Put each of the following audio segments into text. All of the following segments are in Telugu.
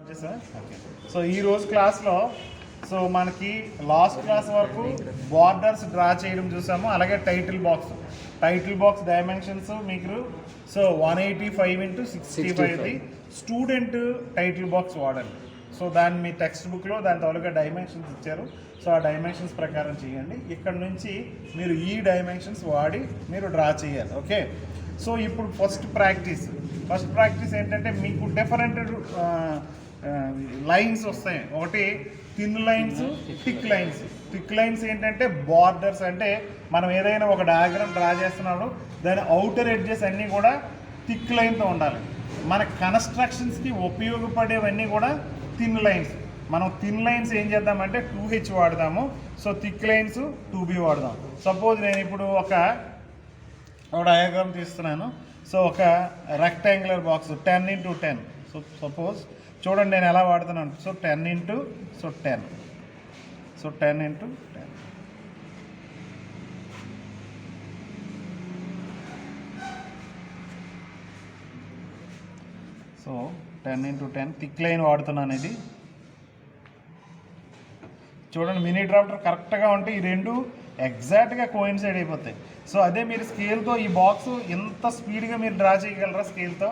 ఓకే. సో ఈరోజు క్లాస్లో సో మనకి లాస్ట్ క్లాస్ వరకు బార్డర్స్ డ్రా చేయడం చూసాము, అలాగే టైటిల్ బాక్స్ డైమెన్షన్స్ మీకు so 185x65 student title box వాడండి. సో దాన్ని మీ టెక్స్ట్ బుక్లో దాని తాలూకా డైమెన్షన్స్ ఇచ్చారు. సో ఆ డైమెన్షన్స్ ప్రకారం చేయండి. ఇక్కడ నుంచి మీరు ఈ డైమెన్షన్స్ వాడి మీరు డ్రా చేయాలి. ఓకే. సో ఇప్పుడు ఫస్ట్ ప్రాక్టీస్ ఏంటంటే మీకు డిఫరెంట్ లైన్స్ వస్తాయి. ఒకటి థిన్ లైన్స్, థిక్ లైన్స్ ఏంటంటే బార్డర్స్, అంటే మనం ఏదైనా ఒక డయాగ్రామ్ డ్రా చేస్తున్నాడు దాని అవుటర్ ఎడ్జెస్ అన్నీ కూడా థిక్ లైన్తో ఉండాలి. మన కన్స్ట్రక్షన్స్కి ఉపయోగపడేవన్నీ కూడా థిన్ లైన్స్. మనం థిన్ లైన్స్ ఏం చేద్దామంటే 2H వాడదాము. So thick lines 2B వాడదాం. సపోజ్ నేను ఇప్పుడు ఒక డయాగ్రామ్ తీస్తున్నాను. సో ఒక rectangular box 10x10. So suppose చూడండి నేను ఎలా వాడుతున్నాను. So 10x10. So 10x10. So 10x10 thick line వాడుతున్నాను. ఇది చూడండి, మినీ డ్రాఫ్టర్ కరెక్ట్గా ఉంటే ఈ రెండు ఎగ్జాక్ట్గా కోయిన్సైడ్ అయిపోతాయి. సో అదే మీరు స్కేల్తో ఈ బాక్స్ ఎంత స్పీడ్గా మీరు డ్రా చేయగలరా స్కేల్తో?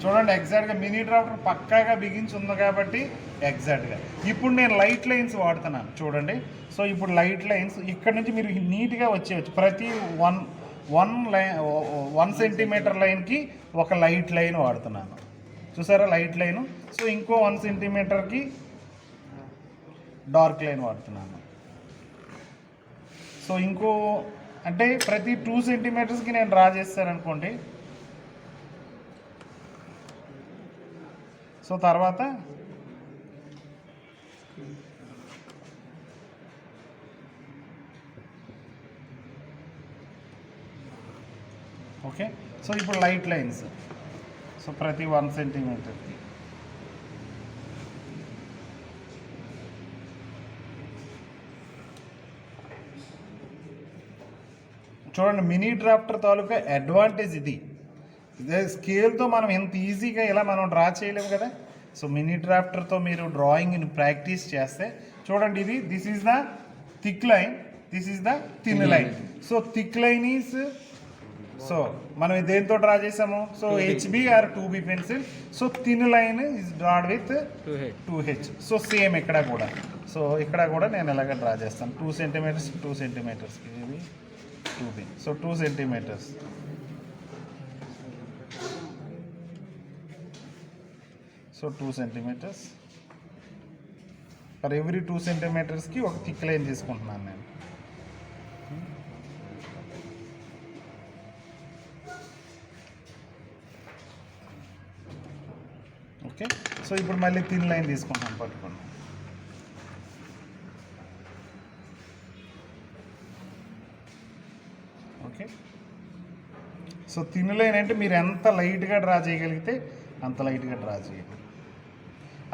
చూడండి ఎగ్జాక్ట్గా మినీ డ్రాఫ్టర్ పక్కాగా బిగించి ఉంది కాబట్టి ఎగ్జాక్ట్గా. ఇప్పుడు నేను లైట్ లైన్స్ వాడుతున్నాను చూడండి. సో ఇప్పుడు లైట్ లైన్స్ ఇక్కడ నుంచి మీరు నీట్గా వచ్చేయచ్చు. ప్రతి 1 సెంటీమీటర్ లైన్కి ఒక లైట్ లైన్ వాడుతున్నాను. చూసారా లైట్ లైను. సో ఇంకో 1 సెంటీమీటర్కి డార్క్ లైన్ వాడుతున్నాను. సో ఇంకో అంటే ప్రతి 2 సెంటీమీటర్స్కి నేను డ్రా చేస్తాను అనుకోండి. సో తర్వాత ఓకే. సో ఇప్పుడు లైట్ లైన్స్. సో ప్రతి 1 సెంటీమీటర్కి. చూడండి మినీ డ్రాఫ్టర్ తాలూకా అడ్వాంటేజ్ ఇది. ఇదే స్కేల్తో మనం ఎంత ఈజీగా ఇలా మనం డ్రా చేయలేము కదా. సో మినీ డ్రాఫ్టర్తో మీరు డ్రాయింగ్ని ప్రాక్టీస్ చేస్తే చూడండి, ఇది this is the thick line, this is the thin line. So thick line is, so మనం దేంతో డ్రా చేసాము? So HB or 2B pencil. So thin line is drawed with 2H. So same ఇక్కడ కూడా. సో ఇక్కడ కూడా నేను ఎలాగ డ్రా చేస్తాను 2 సెంటీమీటర్స్ 2 సెంటీమీటర్స్కి. ఇది 2B. So 2 centimetres. So 2 centimetres for every 2 సెంటీమీటర్స్కి ఒక థిక్ లైన్ తీసుకుంటున్నాను నేను. ఓకే. సో ఇప్పుడు మళ్ళీ థిన్ లైన్ తీసుకుంటాను, పట్టుకోండి. ఓకే. సో థిన్ లైన్ అంటే మీరు ఎంత లైట్గా డ్రా చేయగలిగితే అంత లైట్గా డ్రా చేయాలి.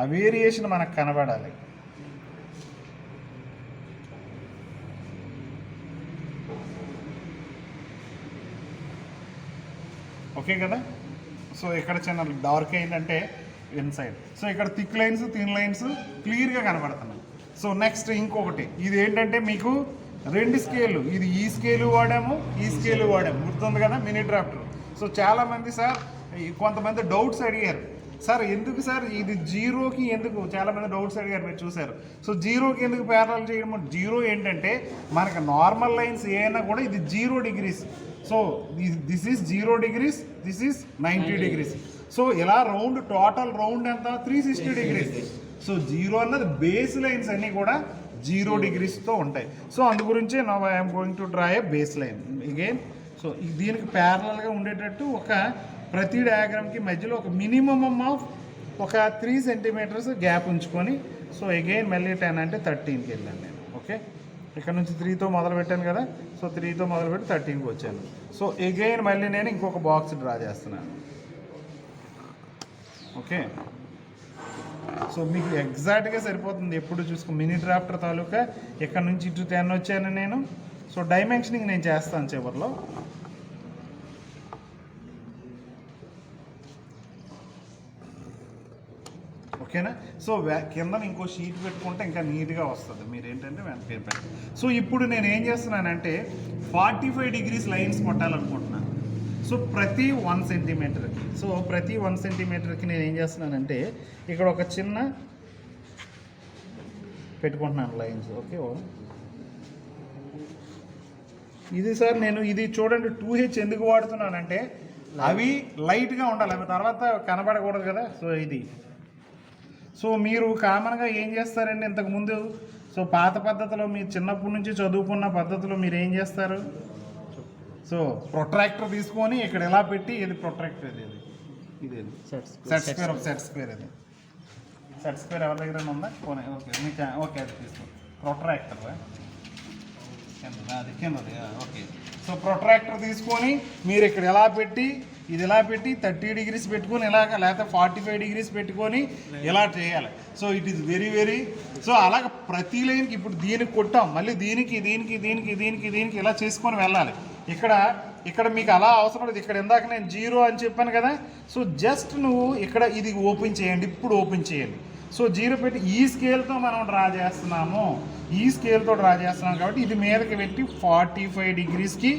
ఆ వేరియేషన్ మనకు కనబడాలి. ఓకే కదా. సో ఇక్కడ చిన్న డార్క్ ఏంటంటే ఇన్సైడ్. సో ఇక్కడ థిక్ లైన్స్ థిన్ లైన్స్ క్లియర్గా కనబడుతున్నాయి. సో నెక్స్ట్ ఇంకొకటి, ఇది ఏంటంటే మీకు 2 స్కేలు, ఇది ఈ స్కేలు వాడాము, ఈ స్కేలు వాడాము, గుర్తుంది కదా మినీ డ్రాఫ్టర్. సో చాలామంది సార్ కొంతమంది డౌట్స్ అడిగారు, సార్ ఎందుకు సార్ ఇది 0కి ఎందుకు, చాలామంది డౌట్స్ అడిగారు, మీరు చూసారు. సో 0కి ఎందుకు ప్యారలల్ చేయడం? 0 ఏంటంటే మనకు నార్మల్ లైన్స్ ఏమైనా కూడా ఇది 0 degrees. So this is 0 degrees, this is 90 degrees. So ఇలా రౌండ్ టోటల్ రౌండ్ ఎంత 360 degrees. సో 0 అన్నది బేస్ లైన్స్ అన్నీ కూడా 0 degreesతో ఉంటాయి. సో అందు గురించి now I'm going to draw A base line again. So దీనికి ప్యారలల్గా ఉండేటట్టు ఒక ప్రతి డయాగ్రామ్కి మధ్యలో ఒక మినిమమ్ ఆఫ్ ఒక 3 సెంటీమీటర్స్ గ్యాప్ ఉంచుకొని, సో అగైన్ మళ్ళీ 10 అంటే 13కి వెళ్ళాను నేను. ఓకే. ఇక్కడ నుంచి 3తో మొదలు పెట్టాను కదా. సో 3తో మొదలుపెట్టి 13కి వచ్చాను. సో అగైన్ మళ్ళీ నేను ఇంకొక బాక్స్ డ్రా చేస్తున్నాను. ఓకే. సో మీకు ఎగ్జాక్ట్గా సరిపోతుంది. ఎప్పుడు చూసుకో మినీ డ్రాఫ్టర్ తాలూకా ఇక్కడ నుంచి ఇటు 10 వచ్చాను నేను. సో డైమెన్షనింగ్ నేను చేస్తాను చివరిలో. ఓకేనా. సో కింద ఇంకో షీట్ పెట్టుకుంటే ఇంకా నీట్గా వస్తుంది. మీరు ఏంటంటే పేరు పెట్టండి. సో ఇప్పుడు నేను ఏం చేస్తున్నానంటే 45 డిగ్రీస్ లైన్స్ కొట్టాలనుకుంటున్నాను. సో ప్రతి 1 సెంటీమీటర్కి, సో ప్రతి 1 సెంటీమీటర్కి నేను ఏం చేస్తున్నానంటే ఇక్కడ ఒక చిన్న పెట్టుకుంటున్నాను లైన్స్. ఓకే, ఇది సార్ నేను ఇది చూడండి 2H ఎందుకు వాడుతున్నానంటే అవి లైట్గా ఉండాలి, అవి తర్వాత కనబడకూడదు కదా. సో ఇది సో మీరు కామన్గా ఏం చేస్తారండి ఇంతకుముందు, సో పాత పద్ధతిలో మీరు చిన్నప్పటి నుంచి చదువుకున్న పద్ధతిలో మీరు ఏం చేస్తారు, సో ప్రొట్రాక్టర్ తీసుకొని ఇక్కడ ఎలా పెట్టి ఇది ప్రొట్రాక్టర్ ఇది సెట్ స్క్వేర్ ఇది సెట్ స్క్వేర్ ఎవరి దగ్గర ఉందా పోనీ. ఓకే మీకు ఓకే అది తీసుకోండి ప్రొట్రాక్టర్ అది కిందది. ఓకే, సో ప్రొట్రాక్టర్ తీసుకొని మీరు ఇక్కడ ఎలా పెట్టి ఇది ఎలా పెట్టి 30 డిగ్రీస్ పెట్టుకొని ఇలాగ లేకపోతే 45 డిగ్రీస్ పెట్టుకొని ఇలా చేయాలి. So it is very very so అలాగ ప్రతి లైన్కి ఇప్పుడు దీనికి కొట్టాం, మళ్ళీ దీనికి దీనికి దీనికి దీనికి దీనికి ఇలా చేసుకొని వెళ్ళాలి. ఇక్కడ మీకు అలా అవసరం లేదు. ఇక్కడ ఇందాక నేను 0 అని చెప్పాను కదా. సో జస్ట్ నువ్వు ఇక్కడ ఇది ఓపెన్ చేయండి, ఇప్పుడు ఓపెన్ చేయండి. సో 0 పెట్టి ఈ స్కేల్తో మనం డ్రా చేస్తున్నాము, ఈ స్కేల్తో డ్రా చేస్తున్నాం కాబట్టి ఇది మీదకి పెట్టి 45 డిగ్రీస్కి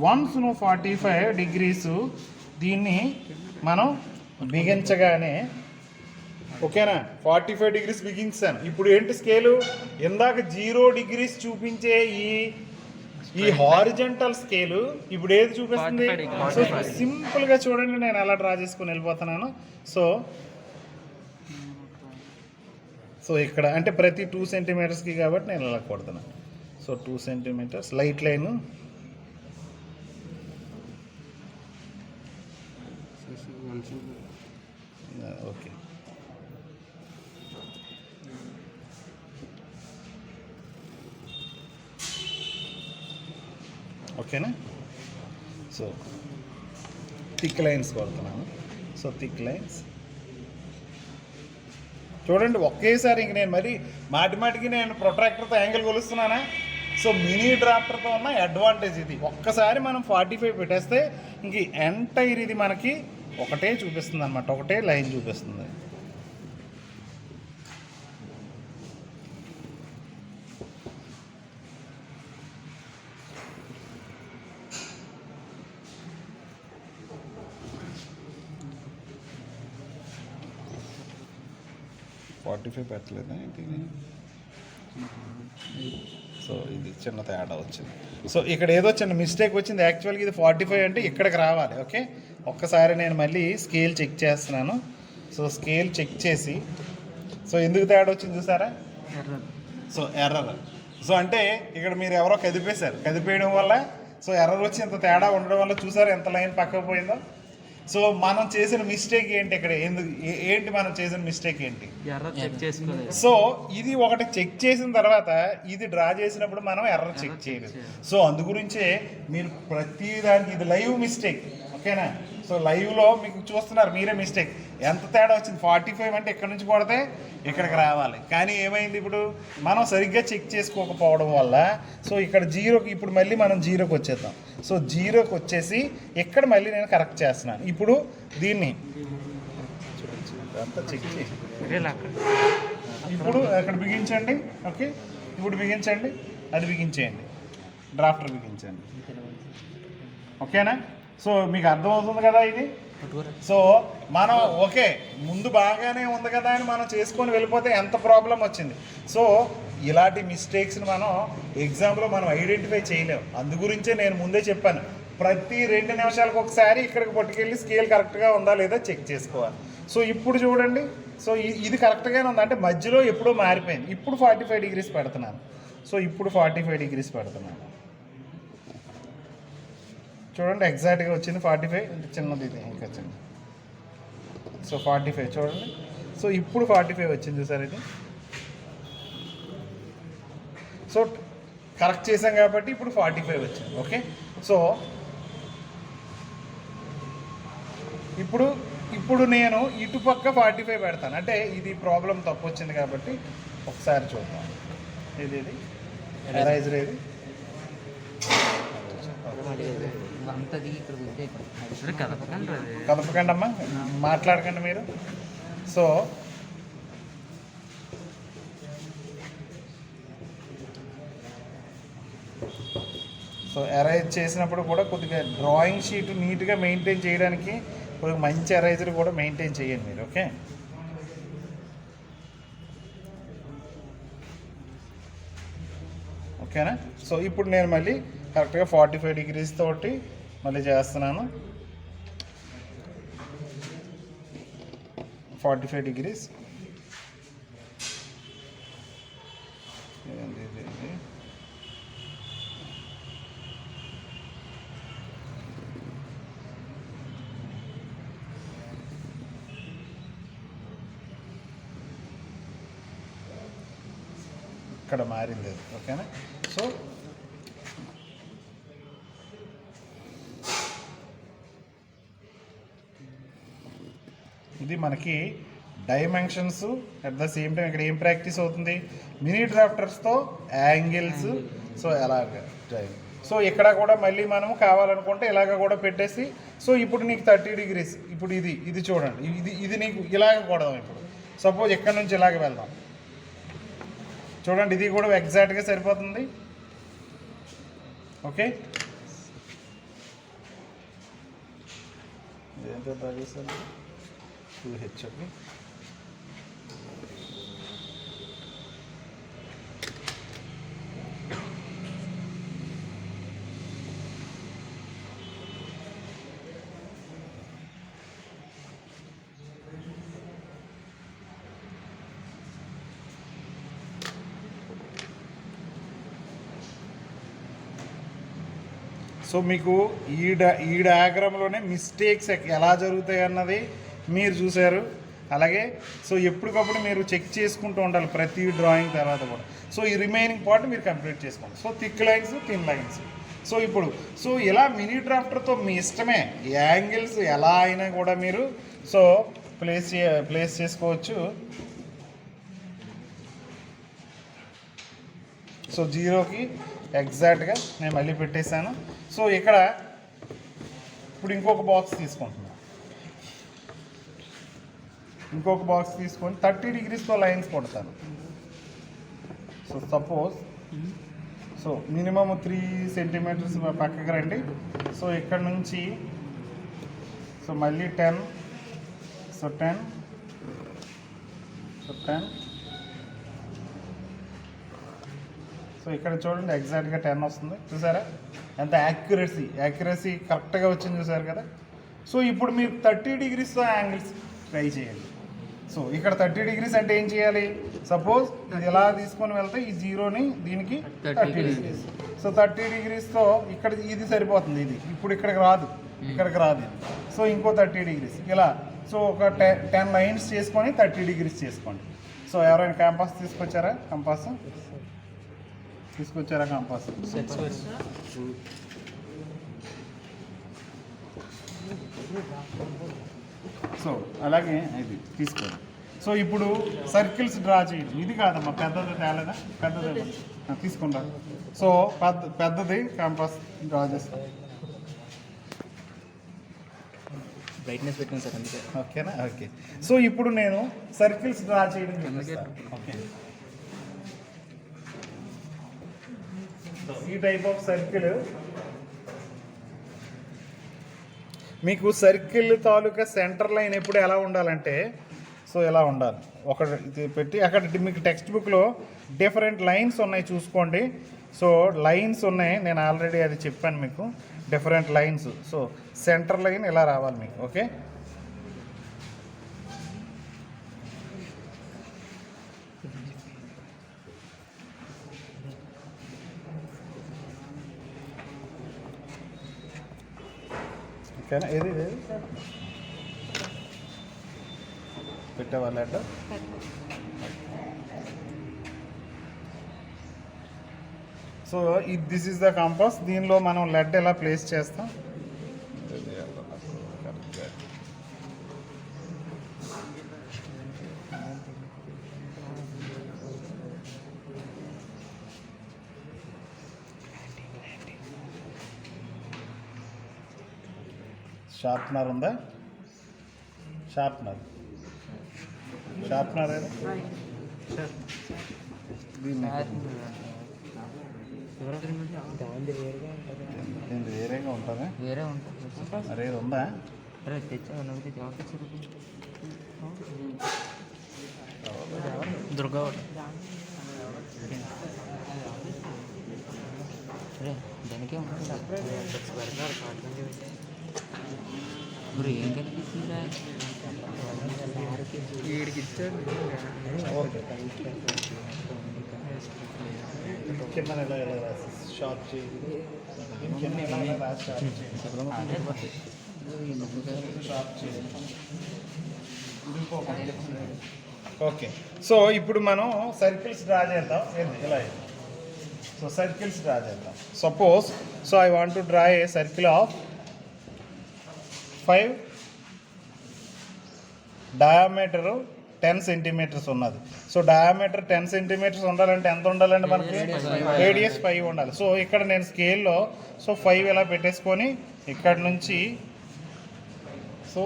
వన్స్ నువ్వు 45 డిగ్రీస్ దీన్ని మనం బిగించగానే ఓకేనా 45 డిగ్రీస్ బిగించాను. ఇప్పుడు ఏంటి స్కేలు ఇందాక 0 డిగ్రీస్ చూపించే ఈ హారిజంటల్ స్కేలు ఇప్పుడు ఏది చూపిస్తుంది. సో సింపుల్గా చూడండి నేను ఎలా డ్రా చేసుకుని వెళ్ళిపోతున్నాను. సో ఇక్కడ అంటే ప్రతి 2 సెంటీమీటర్స్కి కాబట్టి నేను ఇలా కొడుతున్నాను. So 2 centimetres light line okay. ఓకేనా. సో థిక్ లైన్స్ కొడుతున్నాను. సో థిక్ లైన్స్ చూడండి ఒకేసారి ఇంక నేను మరి మాటిమాటికి నేను ప్రొట్రాక్టర్తో యాంగిల్ కొలుస్తున్నానా. సో మినీ డ్రాఫ్టర్తో ఉన్న అడ్వాంటేజ్ ఇది. ఒక్కసారి మనం 45 పెట్టేస్తే ఇంక ఎంటైర్ ఇది మనకి ఒకటే చూపిస్తుంది అనమాట, ఒకటే లైన్ చూపిస్తుంది. పెట్టలేదా ఏంటి. సో ఇది చిన్న తేడా వచ్చింది. సో ఇక్కడ ఏదో చిన్న మిస్టేక్ వచ్చింది. యాక్చువల్గా ఇది 45 అంటే ఇక్కడికి రావాలి. ఓకే, ఒక్కసారి నేను మళ్ళీ స్కేల్ చెక్ చేస్తున్నాను. సో స్కేల్ చెక్ చేసి సో ఎందుకు తేడా వచ్చింది చూసారా. So error. సో అంటే ఇక్కడ మీరు ఎవరో కదిపేయడం వల్ల సో ఎర్రర్ వచ్చి ఇంత తేడా ఉండడం వల్ల చూసారా ఎంత లైన్ పక్కకు పోయిందో. సో మనం చేసిన మిస్టేక్ ఏంటి ఇక్కడ, ఏంటి మనం చేసిన మిస్టేక్ ఏంటి. సో ఇది ఒకటి చెక్ చేసిన తర్వాత ఇది డ్రా చేసినప్పుడు మనం ఎర్రర్ చెక్ చేయలేదు. సో అందు గురించే మీరు ప్రతి దానికి ఇది లైవ్ మిస్టేక్. ఓకేనా. సో లైవ్లో మీకు చూస్తున్నారు మీరే మిస్టేక్ ఎంత తేడా వచ్చింది. 45 అంటే ఇక్కడ నుంచి కొడితే ఇక్కడికి రావాలి, కానీ ఏమైంది ఇప్పుడు మనం సరిగ్గా చెక్ చేసుకోకపోవడం వల్ల సో ఇక్కడ 0కి ఇప్పుడు మళ్ళీ మనం 0కి వచ్చేద్దాం. సో 0కి వచ్చేసి ఇక్కడ మళ్ళీ నేను కరెక్ట్ చేస్తున్నాను. ఇప్పుడు దీన్ని అంతా చెక్ చేసి ఇప్పుడు అక్కడ బిగించండి. ఓకే, ఇప్పుడు బిగించండి, అది బిగించేయండి, డ్రాఫ్టర్ బిగించండి. ఓకేనా. సో మీకు అర్థమవుతుంది కదా ఇది. సో మనం ఓకే ముందు బాగానే ఉంది కదా అని మనం చేసుకొని వెళ్ళిపోతే ఎంత ప్రాబ్లం వచ్చింది. సో ఇలాంటి మిస్టేక్స్ని మనం ఎగ్జామ్లో మనం ఐడెంటిఫై చేయలేము. అందు గురించే నేను ముందే చెప్పాను ప్రతి 2 నిమిషాలకు ఒకసారి ఇక్కడికి పట్టుకెళ్ళి స్కేల్ కరెక్ట్గా ఉందా లేదా చెక్ చేసుకోవాలి. సో ఇప్పుడు చూడండి. సో ఇది కరెక్ట్గానే ఉంది అంటే మధ్యలో ఎప్పుడో మారిపోయింది. ఇప్పుడు 45 డిగ్రీస్ పెడుతున్నాను. సో ఇప్పుడు 45 డిగ్రీస్ పెడుతున్నాను. చూడండి ఎగ్జాక్ట్గా వచ్చింది 45. చిన్నది ఇది ఇంకా చిన్న. సో 45 చూడండి. సో ఇప్పుడు 45 వచ్చింది చూసారు ఇది. సో కరెక్ట్ చేసాం కాబట్టి ఇప్పుడు 45 వచ్చింది. ఓకే. సో ఇప్పుడు నేను ఇటుపక్క 45 పెడతాను. అంటే ఇది ప్రాబ్లం తప్పు వచ్చింది కాబట్టి ఒకసారి చూద్దాం. ఇది ఎరైజర్ ఏది కదపకండి అమ్మా, మాట్లాడకండి మీరు. సో సో ఎరైజ్ చేసినప్పుడు కూడా కొద్దిగా డ్రాయింగ్ షీట్ నీట్గా మెయింటైన్ చేయడానికి కొద్దిగా మంచి ఎరైజర్ కూడా మెయింటైన్ చేయండి మీరు. ఓకే, ఓకేనా. సో ఇప్పుడు నేను మళ్ళీ కరెక్ట్గా 45 డిగ్రీస్ తోటి మళ్ళీ చేస్తున్నాను. 45 డిగ్రీస్ ఇక్కడ మారింది అది. ఓకేనా. సో ఇది మనకి dimensions at the same time ఇక్కడ ఏం ప్రాక్టీస్ అవుతుంది, మినీ డ్రాఫ్టర్స్తో యాంగిల్స్. సో ఎలాగ సో ఇక్కడ కూడా మళ్ళీ మనం కావాలనుకుంటే ఇలాగ కూడా పెట్టేసి, సో ఇప్పుడు నీకు 30 డిగ్రీస్, ఇప్పుడు ఇది చూడండి, ఇది నీకు ఇలాగ కొడదాం. ఇప్పుడు సపోజ్ ఇక్కడ నుంచి ఇలాగ వెళ్దాం, చూడండి ఇది కూడా ఎగ్జాక్ట్గా సరిపోతుంది. ఓకే, ఇదేంటో ట్రై చేస్తాను 2H. ఓకే, సో మీకు ఈ డయాగ్రామ్లోనే మిస్టేక్స్ ఎలా జరుగుతాయి అన్నది మీరు చూశారు. అలాగే సో ఎప్పటికప్పుడు మీరు చెక్ చేసుకుంటూ ఉండాలి ప్రతి డ్రాయింగ్ తర్వాత కూడా. సో ఈ రిమైనింగ్ పార్ట్ మీరు కంప్లీట్ చేసుకోండి. So thick lines, thin lines. So ఇప్పుడు సో ఇలా మినీ డ్రాఫ్టర్తో మీ ఇష్టమే యాంగిల్స్ ఎలా అయినా కూడా మీరు సో ప్లేస్ చేసుకోవచ్చు. సో జీరోకి ఎగ్జాక్ట్గా నేను మళ్ళీ పెట్టేశాను. సో ఇక్కడ ఇప్పుడు ఇంకొక బాక్స్ తీసుకుంటున్నాను, ఇంకొక బాక్స్ తీసుకొని 30 డిగ్రీస్తో లైన్స్ కొడతాను. So suppose so minimum 3 centimetres పక్కకి రండి. సో ఇక్కడ నుంచి సో మళ్ళీ 10, సో 10, సో 10. సో ఇక్కడ చూడండి ఎగ్జాక్ట్గా 10 వస్తుంది. చూసారా ఎంత యాక్యురసీ కరెక్ట్గా వచ్చింది, చూసారు కదా. సో ఇప్పుడు మీరు 30 డిగ్రీస్తో యాంగిల్స్ ట్రై చేయండి. సో ఇక్కడ 30 డిగ్రీస్ అంటే ఏం చేయాలి, సపోజ్ ఇది ఎలా తీసుకొని వెళ్తే ఈ జీరోని దీనికి 30 డిగ్రీస్. సో 30 డిగ్రీస్తో ఇక్కడ ఇది సరిపోతుంది, ఇది ఇప్పుడు ఇక్కడికి రాదు ఇది. సో ఇంకో 30 డిగ్రీస్ ఇలా. సో ఒక 10 లైన్స్ చేసుకొని 30 డిగ్రీస్ చేసుకోండి. సో ఎవరైనా కంపాస్ తీసుకొచ్చారా, కంపాస్ సో అలాగే ఇది తీసుకోండి. సో ఇప్పుడు సర్కిల్స్ డ్రా చేయండి. ఇది కాదమ్మా, పెద్దది తేలేదా, పెద్దది తీసుకుంటా. సో పెద్దది కంపాస్ డ్రా చేస్తాం. బ్రైట్నెస్ పెట్టింది సార్ అందుకే. ఓకేనా. ఓకే, సో ఇప్పుడు నేను సర్కిల్స్ డ్రా చేయడం. ఓకే, ఈ టైప్ ఆఫ్ సర్కిల్ మీకు సర్కిల్ తాలూకా సెంటర్ లైన్ ఎప్పుడు ఎలా ఉండాలంటే సో ఎలా ఉండాలి, ఒకటి పెట్టి అక్కడ మీకు టెక్స్ట్ బుక్లో డిఫరెంట్ లైన్స్ ఉన్నాయి చూసుకోండి. సో లైన్స్ ఉన్నాయి, నేను ఆల్రెడీ అది చెప్పాను మీకు, different lines. So centre line ఇలా రావాలి మీకు. ఓకే, ఓకేనా. ఏది పెట్టేవాళ్ళ so this is the compass. దీనిలో మనం లెడ్ ఎలా ప్లేస్ చేస్తాం, షార్ప్నర్ ఉందా, షార్ప్నర్ దాని వేరుగా ఉంటుంది. దీని వేరేగా ఉంటుందా? వేరే ఉంటుంది. అరే ఇది ఉందా? అరే తెచ్చా నవ్వుతే జాగ్రత్త చెరుకు దుర్గా ఒకటి. అరే దానికే ఉంటుంది. పెడతారు కాటుకంటే ఇప్పుడు ఏం కనిపిస్తుందా? వీడికి ఇచ్చాడు. కింద షార్ప్ చేయి, షార్ప్ చేయి. ఓకే, సో ఇప్పుడు మనం సర్కిల్స్ డ్రా చేద్దాం. ఏంది ఇలా? సో సర్కిల్స్ డ్రా చేద్దాం. Suppose so I want to draw a circle of 5 diameter 10 centimetres ఉన్నది. సో డయామీటర్ 10 సెంటీమీటర్స్ ఉండాలంటే ఎంత ఉండాలండి మనకి? రేడియస్ 5 ఉండాలి. సో ఇక్కడ నేను స్కేల్లో సో 5 ఇలా పెట్టేసుకొని ఇక్కడ నుంచి సో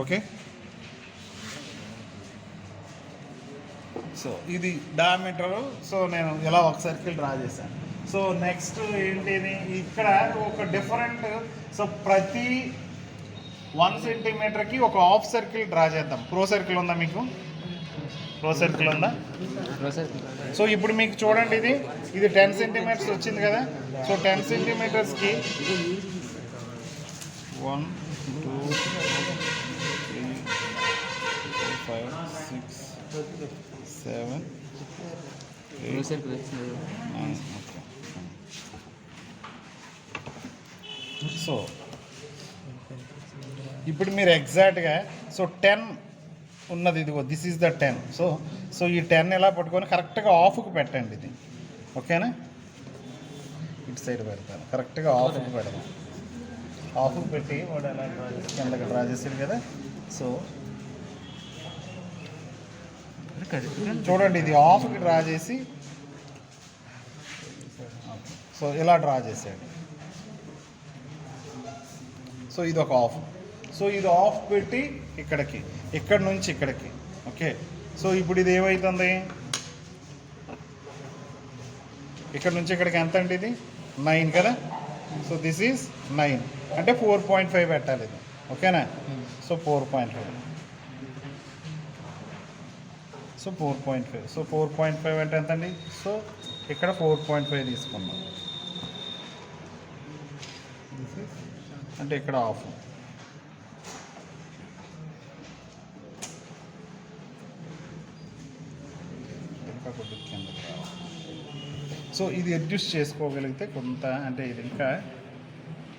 ఓకే, సో ఇది డయామీటర్. సో నేను ఇలా ఒక సర్కిల్ డ్రా చేశాను. సో నెక్స్ట్ ఏంటిది? ఇక్కడ ఒక డిఫరెంట్, సో ప్రతి 1 సెంటీమీటర్కి ఒక హాఫ్ సర్కిల్ డ్రా చేద్దాం. ప్రో సర్కిల్ ఉందా మీకు? ప్రో సర్కిల్ ఉందా? సో ఇప్పుడు మీకు చూడండి, ఇది 10 సెంటీమీటర్స్ వచ్చింది కదా. సో 10 సెంటీమీటర్స్కి 1 2 3 4 5 6 7 8 9. సో ఇప్పుడు మీరు ఎగ్జాక్ట్గా సో 10 ఉన్నది, ఇదిగో దిస్ ఈజ్ ద 10. సో ఈ 10 ఎలా పట్టుకొని కరెక్ట్గా ఆఫ్కి పెట్టండి. ఇది ఓకేనా? ఇటు సైడ్ పెడతాను, కరెక్ట్గా ఆఫ్కి పెడదాం. ఆఫ్కి పెట్టి వాడు ఎలా డ్రా చేసి కిందకి డ్రా చేసాడు కదా. సో చూడండి, ఇది ఆఫ్కి డ్రా చేసి సో ఇలా డ్రా చేసాడు. సో ఇది ఒక ఆఫ్. సో ఇది ఆఫ్ పెట్టి ఇక్కడికి, ఇక్కడ నుంచి ఇక్కడికి. ఓకే, సో ఇప్పుడు ఇది ఏమవుతుంది? ఇక్కడ నుంచి ఇక్కడికి ఎంత అంటే ఇది 9 కదా. సో దిస్ ఈజ్ 9 అంటే 4.5 పెట్టాలి ఇది. ఓకేనా? సో 4.5. సో 4.5. సో 4.5 అంటే ఎంత అండి? సో ఇక్కడ 4.5 తీసుకున్నాం. అంటే ఇక్కడ ఆఫ్. ఇంకా కొద్దిగా కిందకి రావాలి. సో ఇది అడ్జస్ట్ చేసుకోగలిగితే కొంత, అంటే ఇది ఇంకా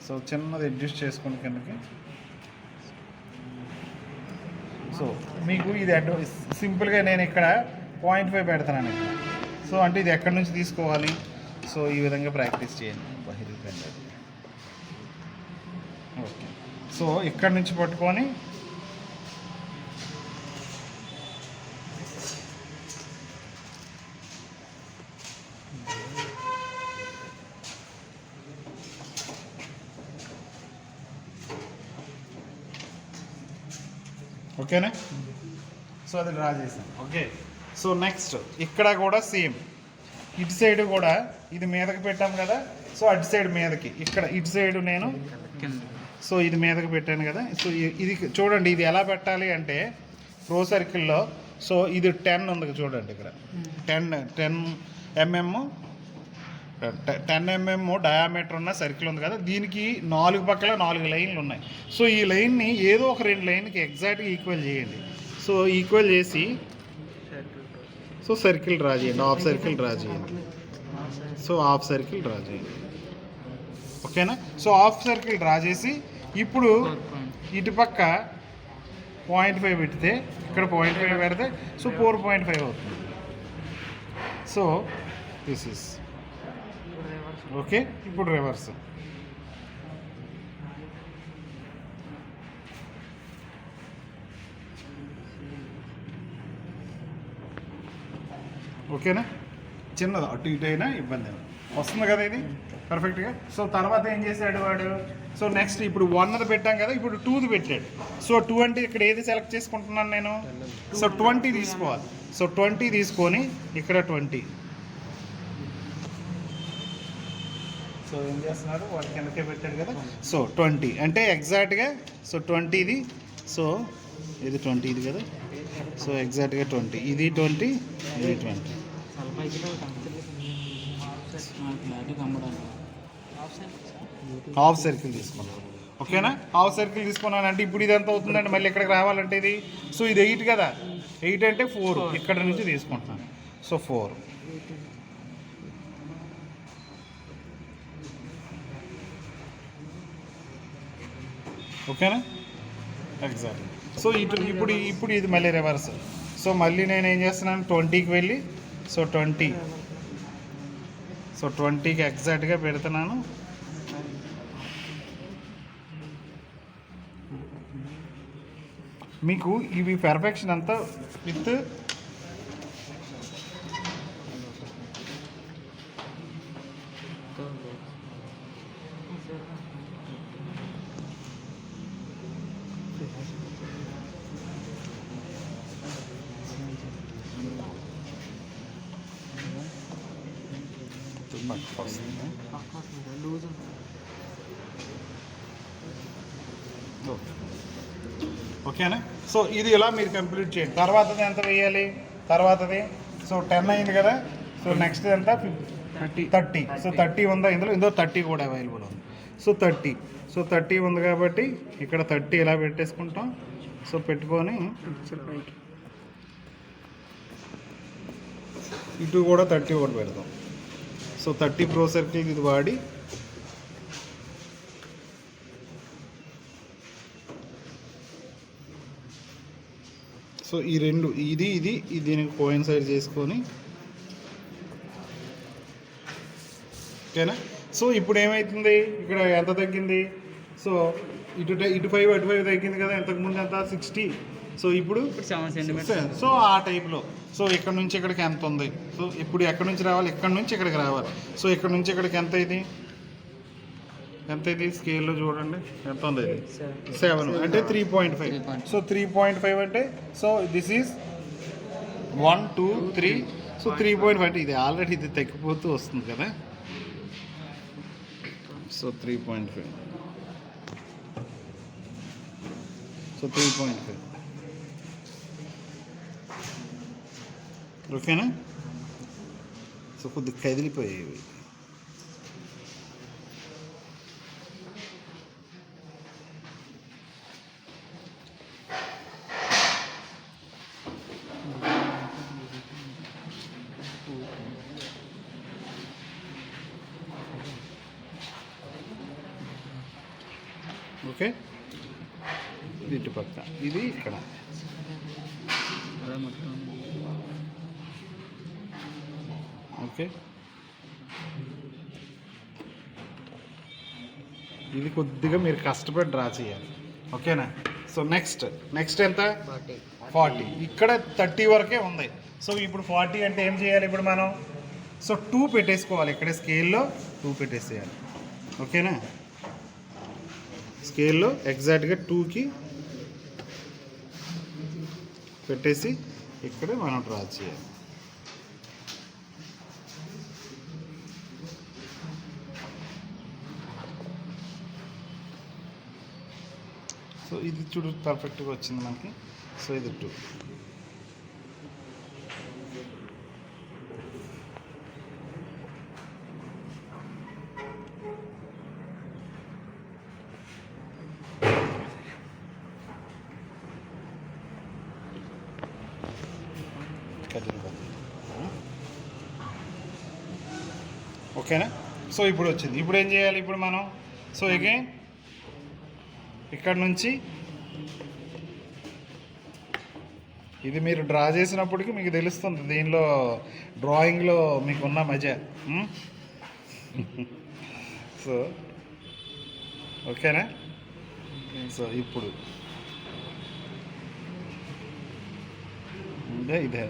సో చిన్నది అడ్జస్ట్ చేసుకుని కిందకి. సో మీకు ఇది సింపుల్గా నేను ఇక్కడ 0.5 పెడతాను ఇక్కడ. సో అంటే ఇది ఎక్కడి నుంచి తీసుకోవాలి? సో ఈ విధంగా ప్రాక్టీస్ చేయండి. ఓకే, సో ఇక్కడ నుంచి పట్టుకొని ఓకేనా? సో అది డ్రా చేసాను. ఓకే, సో నెక్స్ట్ ఇక్కడ కూడా సేమ్, ఇటు సైడ్ కూడా ఇది మీదకి పెట్టాం కదా. సో అటు సైడ్ మీదకి, ఇక్కడ ఇటు సైడ్ నేను సో ఇది మీదకి పెట్టాను కదా. సో ఇది చూడండి, ఇది ఎలా పెట్టాలి అంటే ప్రో సర్కిల్లో సో ఇది 10 ఉంది చూడండి, ఇక్కడ 10 mm డయామీటర్ ఉన్న సర్కిల్ ఉంది కదా. దీనికి 4 పక్కల 4 లైన్లు ఉన్నాయి. సో ఈ లైన్ని ఏదో ఒక 2 లైన్కి ఎగ్జాక్ట్గా ఈక్వల్ చేయండి. సో ఈక్వల్ చేసి సో సర్కిల్ డ్రా చేయండి, హాఫ్ సర్కిల్ డ్రా చేయండి. సో హాఫ్ సర్కిల్ డ్రా చేయండి. ఓకేనా? సో హాఫ్ సర్కిల్ డ్రా చేసి ఇప్పుడు ఇటుపక్క 0.5 పెడితే, ఇక్కడ 0.5 పెడితే సో 4.5 అవుతుంది. So this is okay. ఇప్పుడు రివర్స్. ఓకేనా? చిన్నది అటు ఇటు అయినా ఇబ్బంది. వస్తుంది కదా ఇది పర్ఫెక్ట్గా. సో తర్వాత ఏం చేశాడు వాడు, సో నెక్స్ట్ ఇప్పుడు 1 పెట్టాం కదా, ఇప్పుడు 2 పెట్టాడు. సో 2 అంటే ఇక్కడ ఏది సెలెక్ట్ చేసుకుంటున్నాను నేను, సో 20 తీసుకోవాలి. సో 20 తీసుకొని ఇక్కడ 20. సో ఏం చేస్తున్నారు వాడు కిందకే పెట్టాడు కదా, సో 20 అంటే ఎగ్జాక్ట్గా, సో 20 ఇది, సో ఇది 20 ఇది కదా, సో ఎగ్జాక్ట్గా 20 ఇది 20 ఇది 20. హాఫ్ సర్కిల్ తీసుకున్నాను. ఓకేనా, హాఫ్ సర్కిల్ తీసుకున్నాను అంటే ఇప్పుడు ఇది ఎంత అవుతుందండి మళ్ళీ ఇక్కడికి రావాలంటే ఇది, సో ఇది 8 కదా, 8 అంటే 4 ఇక్కడ నుంచి తీసుకుంటున్నాను. సో 4. ఓకేనా, ఎగ్జాక్ట్లీ. సో ఇప్పుడు ఇది మళ్ళీ రివర్స్. సో మళ్ళీ నేను ఏం చేస్తున్నాను 20కి వెళ్ళి, సో 20, సో 20కి ఎగ్జాక్ట్గా పెడుతున్నాను. మీకు ఇవి పెర్ఫెక్షన్ అంతా విత్ ఓకేనా. సో ఇది ఇలా మీరు కంప్లీట్ చేయండి. తర్వాతది ఎంత వేయాలి, తర్వాతది సో 10 అయింది కదా, సో నెక్స్ట్ ఎంత 30. సో 30 ఉందా ఇందులో 30 కూడా అవైలబుల్ ఉంది. సో 30 ఉంది కాబట్టి ఇక్కడ 30 ఇలా పెట్టేసుకుంటాం. సో పెట్టుకొని ఇటు కూడా 30 ఒకటి పెడతాం. సో 30 ప్రో సర్కిల్ ఇది వాడి సో ఈ రెండు ఇది దీనికి కోయిన్సైడ్ చేసుకొని, ఓకేనా. సో ఇప్పుడు ఏమవుతుంది, ఇక్కడ ఎంత తగ్గింది, సో ఇటు 5 అటు 5 తగ్గింది కదా, ఇంతకుముందు ఎంత 60. సో ఇప్పుడు 7 సెంటీమీటర్. సో ఆ టైప్లో, సో ఇక్కడ నుంచి ఇక్కడికి ఎంత ఉంది, సో ఇప్పుడు ఎక్కడి నుంచి రావాలి, ఇక్కడ నుంచి ఇక్కడికి రావాలి. సో ఇక్కడ నుంచి ఇక్కడికి ఎంత ఇది స్కేల్లో చూడండి ఎంత ఉంది, 7 అంటే 3.5. సో 3.5 అంటే సో దిస్ ఈజ్ 1 2 3. సో 3.5 అంటే ఇది ఆల్రెడీ ఇది తగ్గిపోతూ వస్తుంది కదా. సో 3.5, సో 3.5 ఓకేనా. సో కొద్దిగా కదిలిపోయేవి. ఓకే, ఇది ఇటు పక్క, ఇది ఇక్కడ. ఓకే, ఇది కొద్దిగా మీరు కష్టపడి డ్రా చేయాలి. ఓకేనా. సో నెక్స్ట్ ఎంత 40. ఇక్కడ 30 వరకే ఉంది. సో ఇప్పుడు 40 అంటే ఏం చేయాలి ఇప్పుడు మనం, సో 2 పెట్టేసుకోవాలి. ఇక్కడ స్కేల్లో 2 పెట్టేసేయాలి. ఓకేనా, స్కేల్లో ఎగ్జాక్ట్గా 2కి పెట్టేసి ఇక్కడ మనం డ్రా చేయాలి. సో ఇది చూడు పర్ఫెక్ట్గా వచ్చింది మనకి. సో ఇది 2. ఓకేనా. సో ఇప్పుడు వచ్చింది. ఇప్పుడు ఏం చేయాలి, ఇప్పుడు మనం సో అగైన్ ఇక్కడ నుంచి ఇది మీరు డ్రా చేసినప్పటికీ మీకు తెలుస్తుంది దీనిలో డ్రాయింగ్లో మీకున్న మజా. సో ఓకేనా. సో ఇప్పుడు ఇదే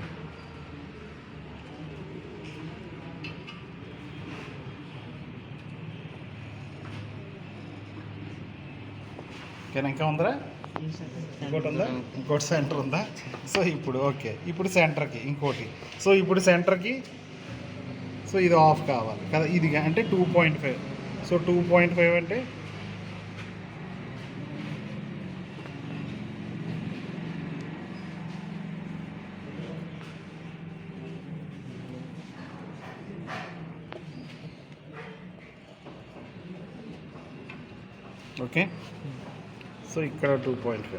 ఓకేనా? ఇంకా ఉందా? ఇంకోటి ఉందా? ఇంకోటి సెంటర్ ఉందా? సో ఇప్పుడు ఓకే, ఇప్పుడు సెంటర్కి ఇంకోటి. సో ఇప్పుడు సెంటర్కి సో ఇది ఆఫ్ కావాలి కదా, ఇది అంటే 2.5. సో 2.5 అంటే ఓకే. సో ఇక్కడ 2.5.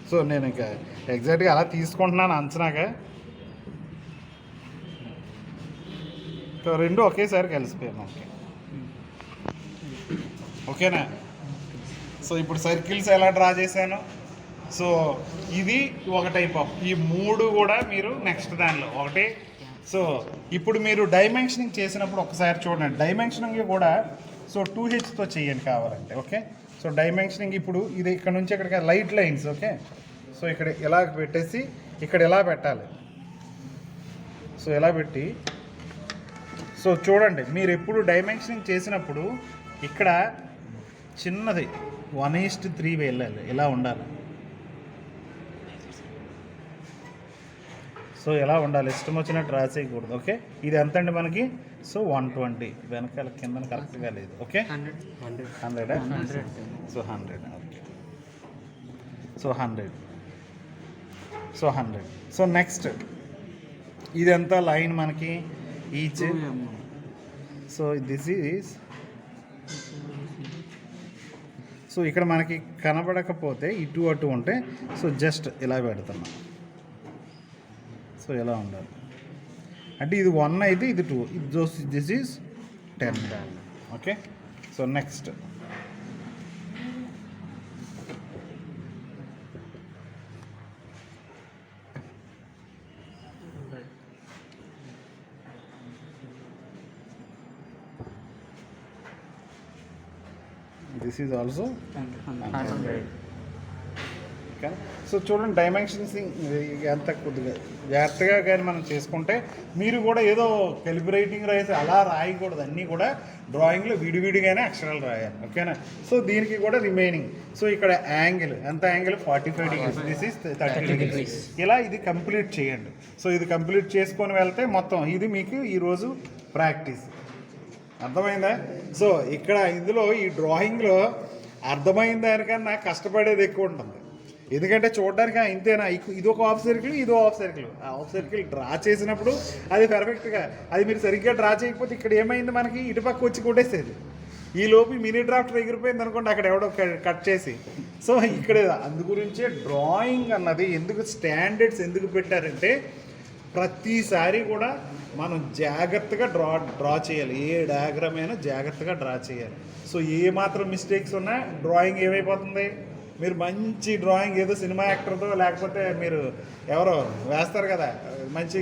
సో నేను ఇంకా ఎగ్జాక్ట్గా అలా తీసుకుంటున్నాను అంచనాగా. సో రెండు ఒకేసారి కలిసిపోయాను. ఓకే, ఓకేనా? సో ఇప్పుడు సర్కిల్స్ ఎలా డ్రా చేశాను? సో ఇది ఒక టైప్ ఆఫ్, ఈ మూడు కూడా మీరు నెక్స్ట్ దానిలో ఒకటి. సో ఇప్పుడు మీరు డైమెన్షనింగ్ చేసినప్పుడు ఒకసారి చూడండి, డైమెన్షనింగ్ కూడా సో 2Hతో చేయండి కావాలంటే. ఓకే, సో డైమెన్షనింగ్ ఇప్పుడు ఇది ఇక్కడ నుంచి ఇక్కడికి లైట్ లైన్స్. ఓకే, సో ఇక్కడ ఎలా పెట్టేసి ఇక్కడ ఎలా పెట్టాలి. సో ఎలా పెట్టి సో చూడండి, మీరు ఎప్పుడు డైమెన్షనింగ్ చేసినప్పుడు ఇక్కడ చిన్నది 1:3 వెళ్ళాలి, ఇలా ఉండాలి. సో ఎలా ఉండాలి, ఇష్టం వచ్చినట్టు డ్రా చేయకూడదు. ఓకే, ఇది ఎంత అండి మనకి? సో 120 వెనకాల కింద కరెక్ట్గా లేదు. Okay, 100. So 100. Okay, so 100. So 100. So next ఇదంతా లైన్ మనకి each. So this is so ఇక్కడ మనకి కనబడకపోతే ఇటు అటు ఉంటే సో జస్ట్ ఇలా పెడుతున్నాం. సో ఎలా ఉండాలి అంటే ఇది 1 అయితే ఇది 2, this is 10. Okay, so next this is also 100. So చూడండి, డైమెన్షన్స్ ఎంత కొద్దిగా జాగ్రత్తగా కానీ మనం చేసుకుంటే, మీరు కూడా ఏదో కెలిబ్రేటింగ్ రాసి అలా రాయకూడదు, అన్నీ కూడా డ్రాయింగ్లో విడివిడిగానే అక్షరాలు రాయాలి. ఓకేనా? సో దీనికి కూడా రిమైనింగ్. సో ఇక్కడ యాంగిల్ ఎంత? Angle 45 degrees, this is 30 degrees. ఇలా ఇది కంప్లీట్ చేయండి. సో ఇది కంప్లీట్ చేసుకొని వెళ్తే మొత్తం ఇది మీకు ఈరోజు ప్రాక్టీస్. అర్థమైందా? సో ఇక్కడ ఇందులో ఈ డ్రాయింగ్లో అర్థమైన దానికన్నా కష్టపడేది ఎక్కువ ఉంటుంది. ఎందుకంటే చూడడానికి ఇంతేనా, ఇది ఒక హాఫ్ సర్కిల్, ఇది హాఫ్ సర్కిల్. ఆ హాఫ్ సర్కిల్ డ్రా చేసినప్పుడు అది పర్ఫెక్ట్గా, అది మీరు సరిగ్గా డ్రా చేయకపోతే ఇక్కడ ఏమైంది, మనకి ఇటుపక్క వచ్చి కొట్టేసేది. ఈ లోపు మినీ డ్రాఫ్ట్ ఎగిరిపోయింది అనుకోండి, అక్కడ ఎవడో కట్ చేసి. సో ఇక్కడ అందు గురించే డ్రాయింగ్ అన్నది ఎందుకు స్టాండర్డ్స్ ఎందుకు పెట్టారంటే, ప్రతిసారి కూడా మనం జాగ్రత్తగా డ్రా చేయాలి. ఏ డయాగ్రామ్ అయినా జాగ్రత్తగా డ్రా చేయాలి. సో ఏ మాత్రం మిస్టేక్స్ ఉన్నా డ్రాయింగ్ ఏమైపోతుంది, మీరు మంచి డ్రాయింగ్ ఏదో సినిమా యాక్టర్తో లేకపోతే మీరు ఎవరో వేస్తారు కదా, మంచి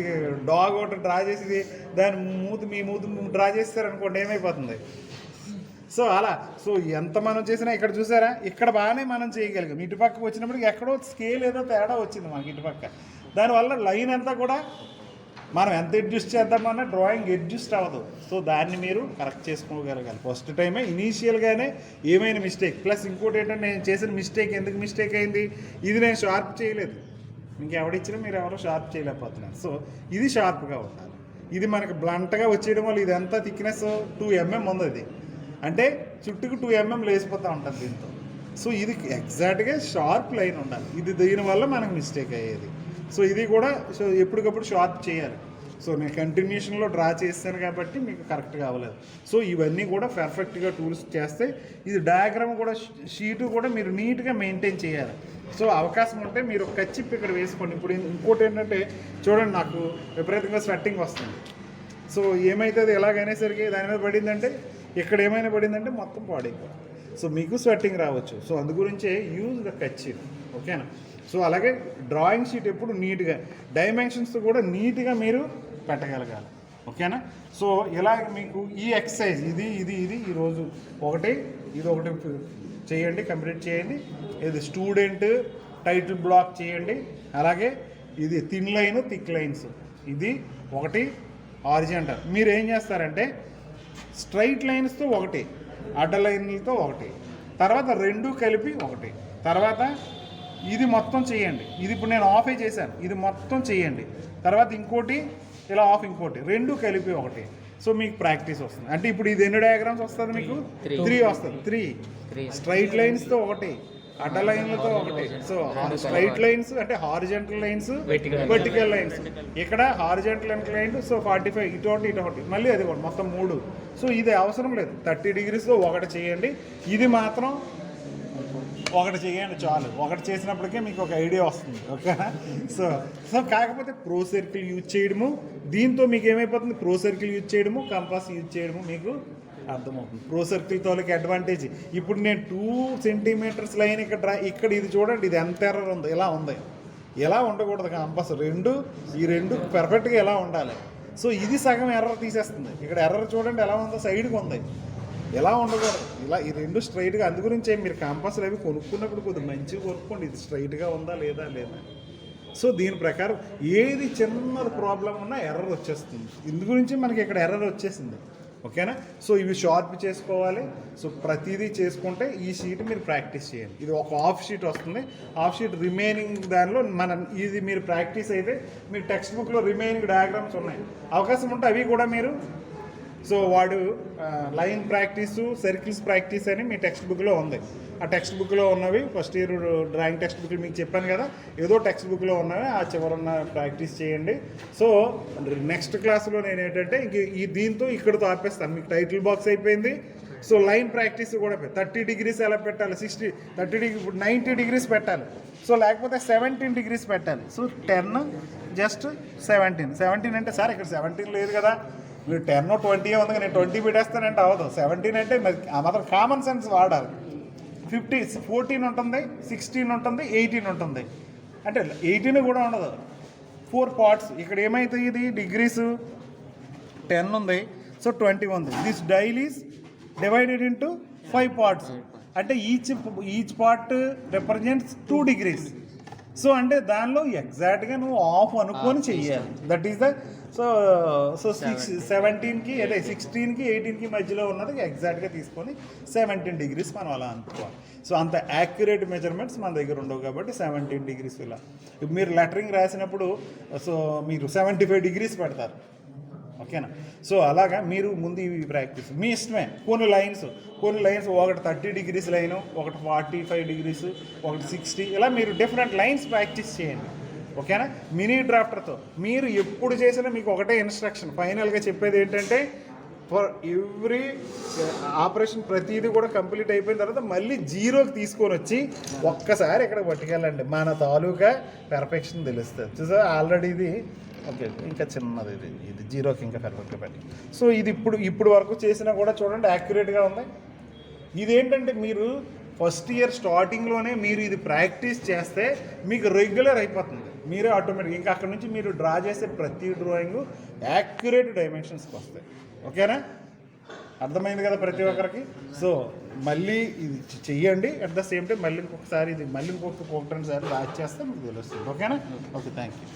డాగ్ ఒకటి డ్రా చేసి దాని మీ మూతి డ్రా చేస్తారనుకోండి, ఏమైపోతుంది. సో అలా సో ఎంత మనం చేసినా ఇక్కడ చూసారా, ఇక్కడ బాగానే మనం చేయగలిగాం. ఇటుపక్కకు వచ్చినప్పటికి ఎక్కడో స్కేల్ ఏదో తేడా వచ్చింది మనకి ఇటుపక్క. దానివల్ల లైన్ అంతా కూడా మనం ఎంత అడ్జస్ట్ చేద్దామన్నా డ్రాయింగ్ అడ్జస్ట్ అవ్వదు. సో దాన్ని మీరు కరెక్ట్ చేసుకోగలగాలి ఫస్ట్ టైమే, ఇనీషియల్గానే ఏమైనా మిస్టేక్. ప్లస్ ఇంకోటి ఏంటంటే, నేను చేసిన మిస్టేక్ ఎందుకు మిస్టేక్ అయింది, ఇది నేను షార్ప్ చేయలేదు, ఇంకెవడిచ్చినా మీరు ఎవరో షార్ప్ చేయలేకపోతున్నారు. సో ఇది షార్ప్గా ఉండాలి. ఇది మనకు బ్లంట్గా వచ్చేయడం వల్ల ఇదంతా థిక్నెస్ 2 mm ఉంది. అది అంటే చుట్టుకు 2 mm లేసిపోతూ ఉంటుంది దీంతో. సో ఇది ఎగ్జాక్ట్గా షార్ప్ లైన్ ఉండాలి. ఇది దీనివల్ల మనకు మిస్టేక్ అయ్యేది. సో ఇది కూడా సో ఎప్పటికప్పుడు షార్ప్ చేయాలి. సో నేను కంటిన్యూషన్లో డ్రా చేస్తాను కాబట్టి మీకు కరెక్ట్గా అవ్వలేదు. సో ఇవన్నీ కూడా పర్ఫెక్ట్గా టూల్స్ చేస్తే ఇది డయాగ్రామ్ కూడా షీటు కూడా మీరు నీట్గా మెయింటైన్ చేయాలి. సో అవకాశం ఉంటే మీరు ఒక కచ్చిప్ ఇక్కడ వేసుకోండి. ఇప్పుడు ఇంకోటి ఏంటంటే చూడండి, నాకు విపరీతంగా స్వెట్టింగ్ వస్తుంది. సో ఏమవుతుంది, ఎలాగైనాసరికి దాని మీద పడిందంటే, ఇక్కడ ఏమైనా పడిందంటే మొత్తం పాడైపోతుంది. సో మీకు స్వెట్టింగ్ రావచ్చు. సో అందు గురించే యూజ్ ద కచ్చిప్. ఓకేనా? సో అలాగే డ్రాయింగ్ షీట్ ఎప్పుడు నీట్గా డైమెన్షన్స్ కూడా నీట్గా మీరు పెట్టగలగాలి. ఓకేనా? సో ఇలా మీకు ఈ ఎక్సర్సైజ్ ఇది ఇది ఇది ఈరోజు ఇది ఒకటి చేయండి, కంప్లీట్ చేయండి. ఇది స్టూడెంట్ టైటిల్ బ్లాక్ చేయండి. అలాగే ఇది థిన్ లైన్, థిక్ లైన్స్, ఇది ఒకటి హారిజాంటల్. మీరు ఏం చేస్తారంటే స్ట్రైట్ లైన్స్తో ఒకటి, అడ్డ లైన్లతో ఒకటి, తర్వాత రెండు కలిపి ఒకటి, తర్వాత ఇది మొత్తం చేయండి. ఇది ఇప్పుడు నేను ఆఫే చేశాను, ఇది మొత్తం చేయండి. తర్వాత ఇంకోటి ఇలా ఆఫ్, ఇంకోటి, రెండు కలిపి ఒకటి. సో మీకు ప్రాక్టీస్ వస్తుంది. అంటే ఇప్పుడు ఇది ఎన్ని డయాగ్రామ్స్ వస్తుంది మీకు? 3 వస్తుంది. 3 స్ట్రైట్ లైన్స్తో ఒకటి, అడ్డ లైన్లతో ఒకటి. సో స్ట్రైట్ లైన్స్ అంటే హారిజెంటల్ లైన్స్, వర్టికల్ లైన్స్. ఇక్కడ హారిజెంటల్ లైన్, సో 45 ఇటు ఒకటి, మళ్ళీ అది ఒకటి, మొత్తం 3. సో ఇది అవసరం లేదు. 30 డిగ్రీస్లో ఒకటి చేయండి. ఇది మాత్రం ఒకటి చేయండి చాలు. ఒకటి చేసినప్పటికే మీకు ఒక ఐడియా వస్తుంది. ఓకేనా? సో కాకపోతే ప్రో సర్కిల్ యూజ్ చేయడము, దీంతో మీకు ఏమైపోతుంది, ప్రో సర్కిల్ యూజ్ చేయడము, కంపాస్ యూజ్ చేయడము మీకు అర్థమవుతుంది. ప్రో సర్కిల్ తోలికి అడ్వాంటేజ్. ఇప్పుడు నేను 2 సెంటీమీటర్స్ లైన్ ఇక్కడ ఇది చూడండి, ఇది ఎంత ఎర్రర్ ఉంది, ఇలా ఉంది. ఎలా ఉండకూడదు కంపాస్. ఈ రెండు పర్ఫెక్ట్గా ఎలా ఉండాలి. సో ఇది సగం ఎర్రర్ తీసేస్తుంది. ఇక్కడ ఎర్రర్ చూడండి ఎలా ఉందో, సైడ్కి ఉంది, ఎలా ఉండకూడదు. ఇలా ఈ రెండు స్ట్రైట్గా. అందుగురించే మీరు కంపాస్లు అవి కొనుక్కున్నప్పుడు కొద్దిగా మంచిగా కొనుక్కోండి, ఇది స్ట్రైట్గా ఉందా లేదా. సో దీని ప్రకారం ఏది చిన్నది ప్రాబ్లం ఉన్నా ఎర్రర్ వచ్చేస్తుంది. ఇందు గురించి మనకి ఇక్కడ ఎర్రర్ వచ్చేసింది. ఓకేనా? సో ఇవి షార్ప్ చేసుకోవాలి. సో ప్రతిదీ చేసుకుంటే ఈ షీట్ మీరు ప్రాక్టీస్ చేయండి. ఇది ఒక హాఫ్ షీట్ వస్తుంది. హాఫ్ షీట్ రిమైనింగ్ దానిలో ఇది మీరు ప్రాక్టీస్ అయితే మీ టెక్స్ట్ బుక్లో రిమైనింగ్ డయాగ్రామ్స్ ఉన్నాయి. అవకాశం ఉంటే అవి కూడా మీరు, సో వాడు లైన్ ప్రాక్టీసు, సర్కిల్స్ ప్రాక్టీస్ అని మీ టెక్స్ట్ బుక్లో ఉంది. ఆ టెక్స్ట్ బుక్లో ఉన్నవి ఫస్ట్ ఇయర్ డ్రాయింగ్ టెక్స్ట్ బుక్లు మీకు చెప్పాను కదా, ఏదో టెక్స్ట్ బుక్లో ఉన్నవి ఆ చివరన్న ప్రాక్టీస్ చేయండి. సో నెక్స్ట్ క్లాస్లో నేను ఏంటంటే దీంతో ఇక్కడతో ఆపేస్తాను. మీకు టైటిల్ బాక్స్ అయిపోయింది. సో లైన్ ప్రాక్టీస్ కూడా 30 డిగ్రీస్ ఎలా పెట్టాలి, 30 డిగ్రీ, 90 డిగ్రీస్ పెట్టాలి. సో లేకపోతే 17 డిగ్రీస్ పెట్టాలి. సో 10 జస్ట్ 17 అంటే సార్ ఇక్కడ 17 లేదు కదా, మీరు 10 20 ఉంది, నేను 20 పెట్టేస్తానంటే అవ్వదు. 17 అంటే ఆ మాత్రం కామన్ సెన్స్ వాడాలి. 14 ఉంటుంది, 16 ఉంటుంది, 18 ఉంటుంది. అంటే 18 కూడా ఉండదు. 4 పార్ట్స్. ఇక్కడ ఏమవుతాయి, ఇది డిగ్రీస్ 10 ఉంది, సో 20 ఉంది. This dial is divided into 5 parts. అంటే each part represents 2 degrees. So అంటే దానిలో ఎగ్జాక్ట్గా నువ్వు ఆఫ్ అనుకొని చెయ్యాలి. దట్ ఈస్ ద సో 17కి అదే 16కి 18కి మధ్యలో ఉన్నది ఎగ్జాక్ట్గా తీసుకొని 17 డిగ్రీస్ మనం అలా అనుకోవాలి. సో అంత యాక్యురేట్ మెజర్మెంట్స్ మన దగ్గర ఉండవు కాబట్టి 17 డిగ్రీస్ ఇలా. మీరు లెటరింగ్ రాసినప్పుడు సో మీరు 75 డిగ్రీస్ పెడతారు. ఓకేనా? సో అలాగా మీరు ముందు ఇవి ప్రాక్టీస్ మీ ఇష్టమే. కొన్ని లైన్స్ ఒకటి 30 డిగ్రీస్ లైను, ఒకటి 45 డిగ్రీస్, ఒకటి 60, ఇలా మీరు డిఫరెంట్ లైన్స్ ప్రాక్టీస్ చేయండి. ఓకేనా? మినీ డ్రాఫ్టర్తో మీరు ఎప్పుడు చేసినా మీకు ఒకటే ఇన్స్ట్రక్షన్. ఫైనల్గా చెప్పేది ఏంటంటే ఫర్ ఎవ్రీ ఆపరేషన్ ప్రతిదీ కూడా కంప్లీట్ అయిపోయిన తర్వాత మళ్ళీ జీరోకి తీసుకొని వచ్చి ఒక్కసారి ఇక్కడ పట్టుకెళ్ళండి. మన తాలూకా పెర్ఫెక్షన్ తెలుస్తుంది. చూసా ఆల్రెడీ ఇది ఓకే, ఇంకా చిన్నది ఇది జీరోకి ఇంకా పర్ఫెక్ట్గా పెట్టి. సో ఇది ఇప్పుడు వరకు చేసినా కూడా చూడండి యాక్యురేట్గా ఉంది. ఇదేంటంటే మీరు ఫస్ట్ ఇయర్ స్టార్టింగ్లోనే మీరు ఇది ప్రాక్టీస్ చేస్తే మీకు రెగ్యులర్ అయిపోతుంది. మీరే ఆటోమేటిక్ ఇంకా అక్కడ నుంచి మీరు డ్రా చేసే ప్రతి డ్రాయింగ్ యాక్యురేట్ డైమెన్షన్స్కి వస్తాయి. ఓకేనా? అర్థమైంది కదా ప్రతి ఒక్కరికి? సో మళ్ళీ ఇది చెయ్యండి. అట్ ద సేమ్ టైం మళ్ళీ ఇంకొకసారి ఇది ఇంకొక 2 సార్లు డ్రా చేస్తే మీకు తెలుస్తుంది. ఓకేనా? Okay, thank you.